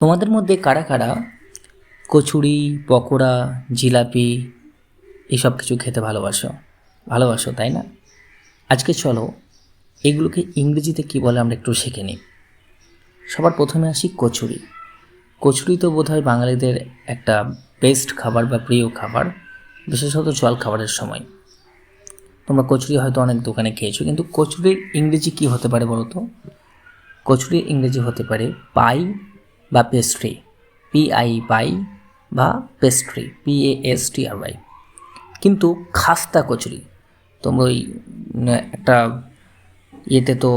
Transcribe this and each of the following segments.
তোমাদের মধ্যে কারা কারা কচুরি, পকোড়া, জিলাপি এসব কিছু খেতে ভালোবাসো তাই না? আজকে চলো এগুলোকে ইংরেজিতে কী বলে আমরা একটু শিখে নিই। সবার প্রথমে আসি কচুরি। কচুরি তো বোধহয় বাঙালিদের একটা বেস্ট খাবার বা প্রিয় খাবার, বিশেষত জল খাবারের সময়। তোমরা কচুরি হয়তো অনেক দোকানে খেয়েছো, কিন্তু কচুরির ইংরেজি কী হতে পারে বলো তো? কচুরির ইংরেজি হতে পারে পাই বা পেস্ট্রি, PI পাই বা পেস্ট্রি, PASTRY। কিন্তু খাস্তা কচুরি তোমরা ওই একটা ইয়েতে তো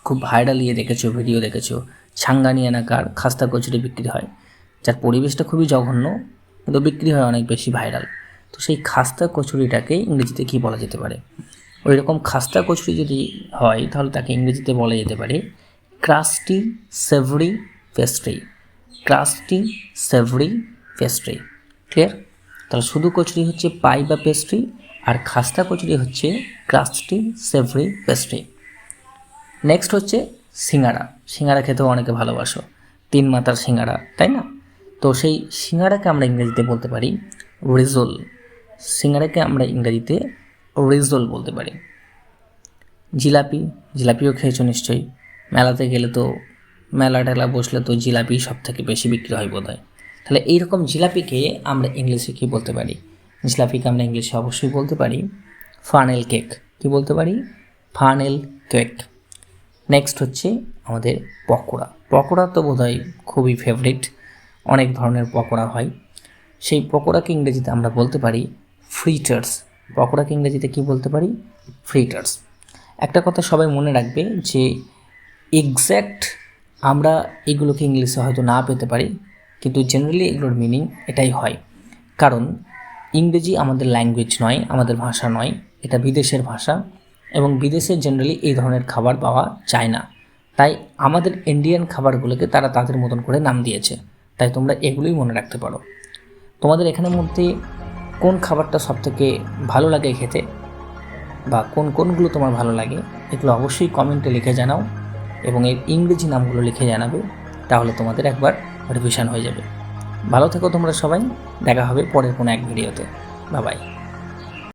খুব ভাইরাল দেখেছো, ভিডিও দেখেছো, ছাঙ্গানি এলাকার খাস্তা কচুরি বিক্রি হয়, যার পরিবেশটা খুবই জঘন্য কিন্তু বিক্রি হয় অনেক বেশি ভাইরাল। তো সেই খাস্তা কচুরিটাকে ইংরেজিতে কী বলা যেতে পারে? ওই রকম খাস্তা কচুরি যদি হয় তাহলে তাকে ইংরেজিতে বলা যেতে পারে crusty savoury pastry. Crusty savoury pastry. Clear? তাহলে শুধু কচুরি হচ্ছে পাই বা পেস্ট্রি, আর খাস্তা কচুরি হচ্ছে ক্রাস্টি সেভরি পেস্ট্রি। নেক্সট হচ্ছে সিঙ্গাড়া। সিঙ্গাড়া খেতেও অনেকে ভালোবাসো, 3 মাথার সিঙ্গাড়া, তাই না? তো সেই সিঙ্গাড়াকে আমরা ইংরেজিতে বলতে পারি রিজোল। সিঙ্গাড়াকে আমরা ইংরেজিতে রিজোল বলতে পারি। জিলাপিও খেয়েছো নিশ্চয়ই। মেলাতে গেলে তো মেলা টেলা বসলে তো জিলাপি সব থেকে বেশি বিক্রি হয় বোধ হয়। তাহলে এইরকম জিলাপিকে আমরা ইংলিশে কী বলতে পারি? জিলাপিকে আমরা ইংলিশে অবশ্যই বলতে পারি ফানেল কেক। কী বলতে পারি? Funnel cake. নেক্সট হচ্ছে আমাদের পকোড়া। পকোড়া তো বোধহয় খুবই ফেভারিট, অনেক ধরনের পকোড়া হয়। সেই পকোড়াকে ইংরেজিতে আমরা বলতে পারি ফ্রিটার্স। পকোড়াকে ইংরেজিতে কী বলতে পারি? ফ্রিটার্স। একটা কথা সবাই মনে রাখবে যে এক্স্যাক্ট আমরা এগুলোকে ইংলিশে হয়তো না পেতে পারি, কিন্তু জেনারেলি এগুলোর মিনিং এটাই হয়। কারণ ইংরেজি আমাদের ল্যাঙ্গুয়েজ নয়, আমাদের ভাষা নয়, এটা বিদেশের ভাষা, এবং বিদেশে জেনারেলি এই ধরনের খাবার পাওয়া যায় না। তাই আমাদের ইন্ডিয়ান খাবারগুলোকে তারা তাদের মতন করে নাম দিয়েছে। তাই তোমরা এগুলোই মনে রাখতে পারো। তোমাদের এখানের মধ্যে কোন খাবারটা সবথেকে ভালো লাগে খেতে, বা কোনগুলো তোমার ভালো লাগে, এগুলো অবশ্যই কমেন্টে লিখে জানাও, এবং এর ইংরেজি নামগুলো লিখে জানাবে। তাহলে তোমাদের একবার রিভিশন হয়ে যাবে। ভালো থেকো তোমরা সবাই, দেখা হবে পরের কোনো এক ভিডিওতে। Bye bye.